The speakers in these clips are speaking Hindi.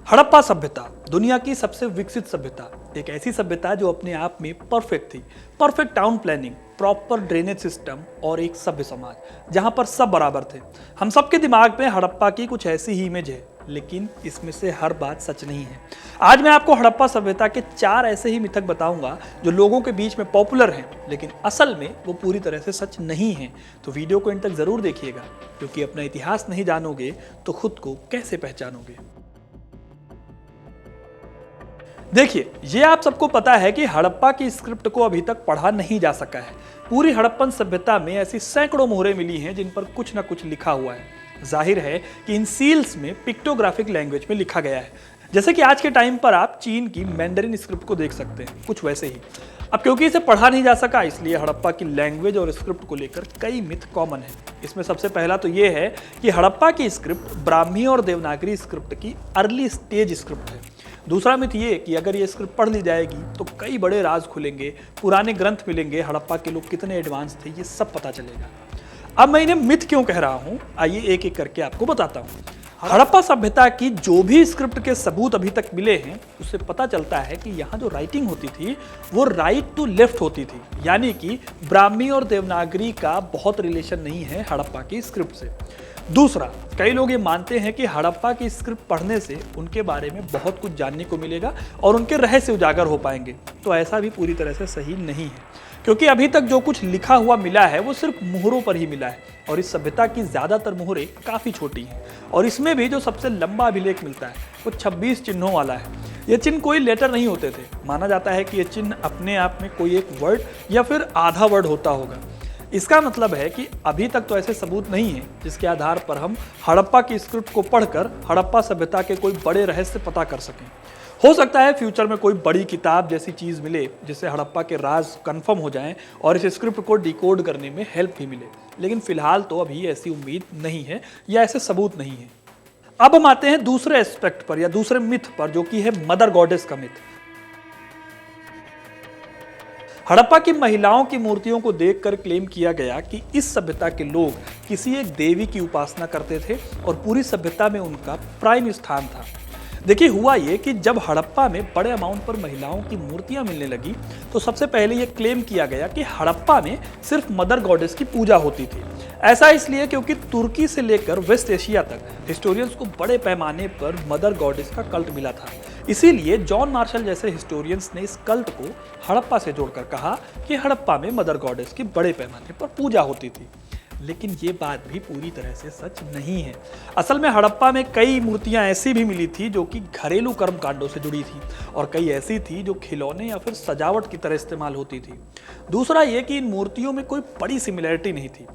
हड़प्पा सभ्यता दुनिया की सबसे विकसित सभ्यता, एक ऐसी सभ्यता जो अपने आप में परफेक्ट थी। Perfect town planning, proper drainage system और एक सभ्य समाज जहां पर सब बराबर थे। हम सबके दिमाग में हड़प्पा की कुछ ऐसी ही इमेज है, लेकिन इसमें से हर बात सच नहीं है। आज मैं आपको हड़प्पा सभ्यता के 4 ऐसे ही मिथक बताऊंगा जो लोगों के बीच में पॉपुलर हैं, लेकिन असल में वो पूरी तरह से सच नहीं है। तो वीडियो को इन तक जरूर देखिएगा, क्योंकि अपना इतिहास नहीं जानोगे तो खुद को कैसे पहचानोगे। देखिए, ये आप सबको पता है कि हड़प्पा की स्क्रिप्ट को अभी तक पढ़ा नहीं जा सका है। पूरी हड़प्पन सभ्यता में ऐसी सैकड़ों मोहरें मिली हैं जिन पर कुछ ना कुछ लिखा हुआ है। जाहिर है कि इन सील्स में पिक्टोग्राफिक लैंग्वेज में लिखा गया है, जैसे कि आज के टाइम पर आप चीन की मैंडरिन स्क्रिप्ट को देख सकते हैं, कुछ वैसे ही। अब क्योंकि इसे पढ़ा नहीं जा सका, इसलिए हड़प्पा की लैंग्वेज और स्क्रिप्ट को लेकर कई मिथ कॉमन है। इसमें सबसे पहला तो ये है कि हड़प्पा की स्क्रिप्ट ब्राह्मी और देवनागरी स्क्रिप्ट की अर्ली स्टेज स्क्रिप्ट है। दूसरा मिथ ये कि अगर ये स्क्रिप्ट पढ़ ली जाएगी तो कई बड़े राज खुलेंगे, पुराने ग्रंथ मिलेंगे, हड़प्पा के लोग कितने एडवांस थे ये सब पता चलेगा। अब मैं इन्हें मिथ क्यों कह रहा हूं, आइए एक एक करके आपको बताता हूं। हड़प्पा सभ्यता की जो भी स्क्रिप्ट के सबूत अभी तक मिले हैं, उससे पता चलता है कि यहाँ जो राइटिंग होती थी वो राइट टू लेफ्ट होती थी, यानी कि ब्राह्मी और देवनागरी का बहुत रिलेशन नहीं है हड़प्पा की स्क्रिप्ट से। दूसरा, कई लोग ये मानते हैं कि हड़प्पा की स्क्रिप्ट पढ़ने से उनके बारे में बहुत कुछ जानने को मिलेगा और उनके रहस्य उजागर हो पाएंगे। तो ऐसा भी पूरी तरह से सही नहीं है, क्योंकि अभी तक जो कुछ लिखा हुआ मिला है वो सिर्फ मुहरों पर ही मिला है, और इस सभ्यता की ज्यादातर मुहरें काफी छोटी हैं। और इसमें भी जो सबसे लंबा अभिलेख मिलता है वो 26 चिन्हों वाला है। ये चिन्ह कोई लेटर नहीं होते थे। माना जाता है कि ये चिन्ह अपने आप में कोई एक वर्ड या फिर आधा वर्ड होता होगा। इसका मतलब है कि अभी तक तो ऐसे सबूत नहीं है जिसके आधार पर हम हड़प्पा की स्क्रिप्ट को पढ़कर हड़प्पा सभ्यता के कोई बड़े रहस्य पता कर सकें। हो सकता है फ्यूचर में कोई बड़ी किताब जैसी चीज मिले जिससे हड़प्पा के राज कंफर्म हो जाएं और इस स्क्रिप्ट को डिकोड करने में हेल्प भी मिले, लेकिन फिलहाल तो अभी ऐसी उम्मीद नहीं है या ऐसे सबूत नहीं है। अब हम आते हैं दूसरे एस्पेक्ट पर या दूसरे मिथ पर, जो कि है मदर गॉडेस का मिथ। हड़प्पा की महिलाओं की मूर्तियों को देखकर क्लेम किया गया कि इस सभ्यता के लोग किसी एक देवी की उपासना करते थे और पूरी सभ्यता में उनका प्राइम स्थान था। देखिए, हुआ ये कि जब हड़प्पा में बड़े अमाउंट पर महिलाओं की मूर्तियां मिलने लगी तो सबसे पहले यह क्लेम किया गया कि हड़प्पा में सिर्फ मदर गॉडेस की पूजा होती थी। ऐसा इसलिए क्योंकि तुर्की से लेकर वेस्ट एशिया तक हिस्टोरियंस को बड़े पैमाने पर मदर गॉडेस का कल्ट मिला था। इसीलिए जॉन मार्शल जैसे हिस्टोरियंस ने इस कल्ट को हड़प्पा से जोड़कर कहा कि हड़प्पा में मदर गॉडेस की बड़े पैमाने पर पूजा होती थी। लेकिन ये बात भी पूरी तरह से सच नहीं है। असल में हड़प्पा में कई मूर्तियां ऐसी भी मिली थी जो कि घरेलू कर्मकांडों से जुड़ी थी, और कई ऐसी थी जो खिलौने या फिर सजावट की तरह इस्तेमाल होती थी। दूसरा ये कि इन मूर्तियों में कोई बड़ी सिमिलैरिटी नहीं थी।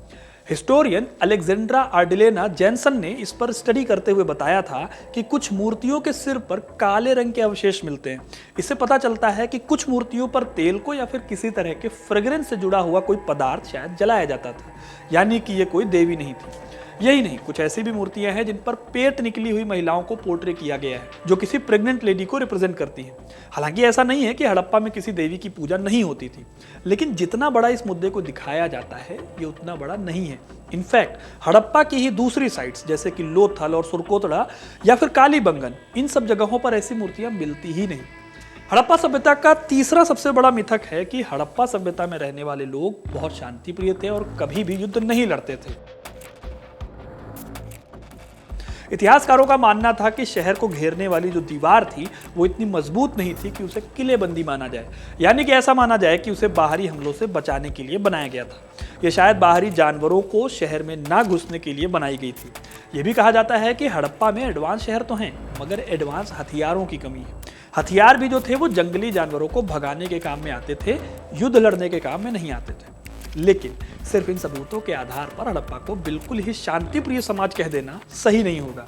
हिस्टोरियन अलेक्जेंड्रा आर्डिलेना जेनसन ने इस पर स्टडी करते हुए बताया था कि कुछ मूर्तियों के सिर पर काले रंग के अवशेष मिलते हैं। इससे पता चलता है कि कुछ मूर्तियों पर तेल को या फिर किसी तरह के फ्रेग्रेंस से जुड़ा हुआ कोई पदार्थ शायद जलाया जाता था, यानी कि ये कोई देवी नहीं थी। यही नहीं, कुछ ऐसी भी मूर्तियां हैं जिन पर पेट निकली हुई महिलाओं को पोर्ट्रे किया गया है, जो किसी प्रेग्नेंट लेडी को रिप्रेजेंट करती हैं। हालांकि ऐसा नहीं है कि हड़प्पा में किसी देवी की पूजा नहीं होती थी, लेकिन जितना बड़ा इस मुद्दे को दिखाया जाता है ये उतना बड़ा नहीं है। इनफैक्ट हड़प्पा की ही दूसरी साइट्स जैसे कि लोथल और सुरकोतड़ा या फिर कालीबंगन, इन सब जगहों पर ऐसी मूर्तियां मिलती ही नहीं। हड़प्पा सभ्यता का तीसरा सबसे बड़ा मिथक है कि हड़प्पा सभ्यता में रहने वाले लोग बहुत शांतिप्रिय थे और कभी भी युद्ध नहीं लड़ते थे। इतिहासकारों का मानना था कि शहर को घेरने वाली जो दीवार थी वो इतनी मजबूत नहीं थी कि उसे किलेबंदी माना जाए, यानी कि ऐसा माना जाए कि उसे बाहरी हमलों से बचाने के लिए बनाया गया था। यह शायद बाहरी जानवरों को शहर में ना घुसने के लिए बनाई गई थी। यह भी कहा जाता है कि हड़प्पा में एडवांस शहर तो हैं, मगर एडवांस हथियारों की कमी है। हथियार भी जो थे वो जंगली जानवरों को भगाने के काम में आते थे, युद्ध लड़ने के काम में नहीं आते थे। लेकिन सिर्फ इन सबूतों के आधार पर हड़प्पा को बिल्कुल ही शांतिप्रिय समाज कह देना सही नहीं होगा।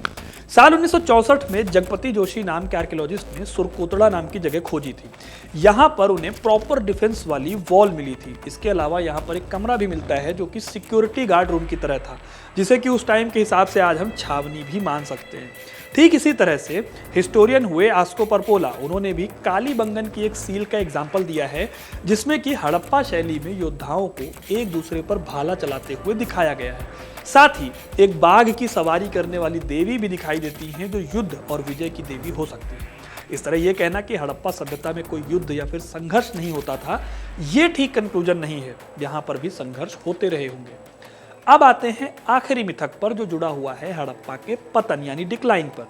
साल 1964 में जगपति जोशी नाम के आर्कियोलॉजिस्ट ने सुरकोतड़ा नाम की जगह खोजी थी। यहाँ पर उन्हें प्रॉपर डिफेंस वाली वॉल मिली थी। इसके अलावा यहाँ पर एक कमरा भी मिलता है जो कि सिक्योरिटी गार्ड रूम की तरह था, जिसे कि उस टाइम के हिसाब से आज हम छावनी भी मान सकते हैं। ठीक इसी तरह से हिस्टोरियन हुए आस्को परपोला, उन्होंने भी कालीबंगन की एक सील का एग्जाम्पल दिया है जिसमें कि हड़प्पा शैली में योद्धाओं को एक दूसरे पर भाला चलाते हुए दिखाया गया है। साथ ही एक बाघ की सवारी करने वाली देवी भी दिखाई देती हैं जो युद्ध और विजय की देवी हो सकती है। इस तरह यह कहना कि हड़प्पा सभ्यता में कोई युद्ध या फिर संघर्ष नहीं होता था, ये ठीक कंक्लूजन नहीं है। यहाँ पर भी संघर्ष होते रहे होंगे। अब आते हैं आखिरी मिथक पर जो जुड़ा हुआ है हड़प्पा के पतन यानी डिक्लाइन पर।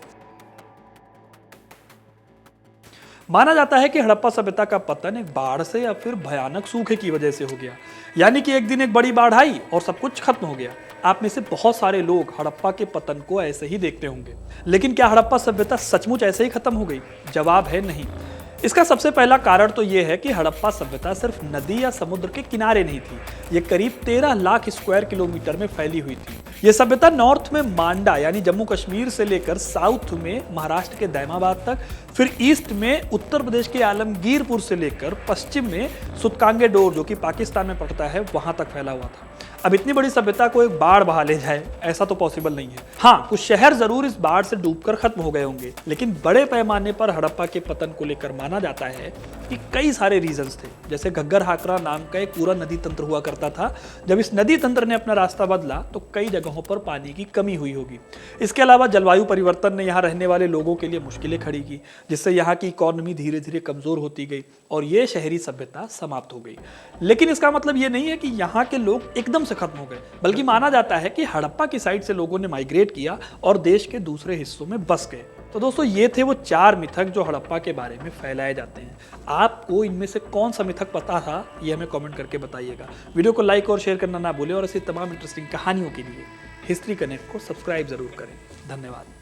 माना जाता है कि हड़प्पा सभ्यता का पतन एक बाढ़ से या फिर भयानक सूखे की वजह से हो गया, यानी कि एक दिन एक बड़ी बाढ़ आई और सब कुछ खत्म हो गया। आप में से बहुत सारे लोग हड़प्पा के पतन को ऐसे ही देखते होंगे, लेकिन क्या हड़प्पा सभ्यता सचमुच ऐसे ही खत्म हो गई? जवाब है नहीं। इसका सबसे पहला कारण तो यह है कि हड़प्पा सभ्यता सिर्फ नदी या समुद्र के किनारे नहीं थी, ये करीब 13 लाख स्क्वायर किलोमीटर में फैली हुई थी। ये सभ्यता नॉर्थ में मांडा यानी जम्मू कश्मीर से लेकर साउथ में महाराष्ट्र के दैमाबाद तक, फिर ईस्ट में उत्तर प्रदेश के आलमगीरपुर से लेकर पश्चिम में सुतकांगेडोर जो कि पाकिस्तान में पड़ता है वहां तक फैला हुआ था। अब इतनी बड़ी सभ्यता को एक बाढ़ बहा ले जाए, ऐसा तो पॉसिबल नहीं है। हाँ, कुछ शहर जरूर इस बाढ़ से डूबकर खत्म हो गए होंगे, लेकिन बड़े पैमाने पर हड़प्पा के पतन को लेकर माना जाता है कि कई सारे रीजंस थे। जैसे घग्गर हाकरा नाम का एक पूरा नदी तंत्र हुआ करता था, जब इस नदी तंत्र ने अपना रास्ता बदला तो कई जगहों पर पानी की कमी हुई होगी। इसके अलावा जलवायु परिवर्तन ने यहाँ रहने वाले लोगों के लिए मुश्किलें खड़ी की, जिससे यहाँ की इकोनॉमी धीरे धीरे कमजोर होती गई और ये शहरी सभ्यता समाप्त हो गई। लेकिन इसका मतलब ये नहीं है कि यहाँ के लोग एकदम से खत्म हो गए, बल्कि माना जाता है कि हड़प्पा की साइड से लोगों ने माइग्रेट किया और देश के दूसरे हिस्सों में बस गए। तो दोस्तों, ये थे वो 4 मिथक जो हड़प्पा के बारे में फैलाए जाते हैं। आपको इनमें से कौन सा मिथक पता था, ये हमें कमेंट करके बताइएगा। वीडियो को लाइक और शेयर करना ना भूलें और ऐसी तमाम इंटरेस्टिंग कहानियों के लिए हिस्ट्री कनेक्ट को सब्सक्राइब जरूर करें। धन्यवाद।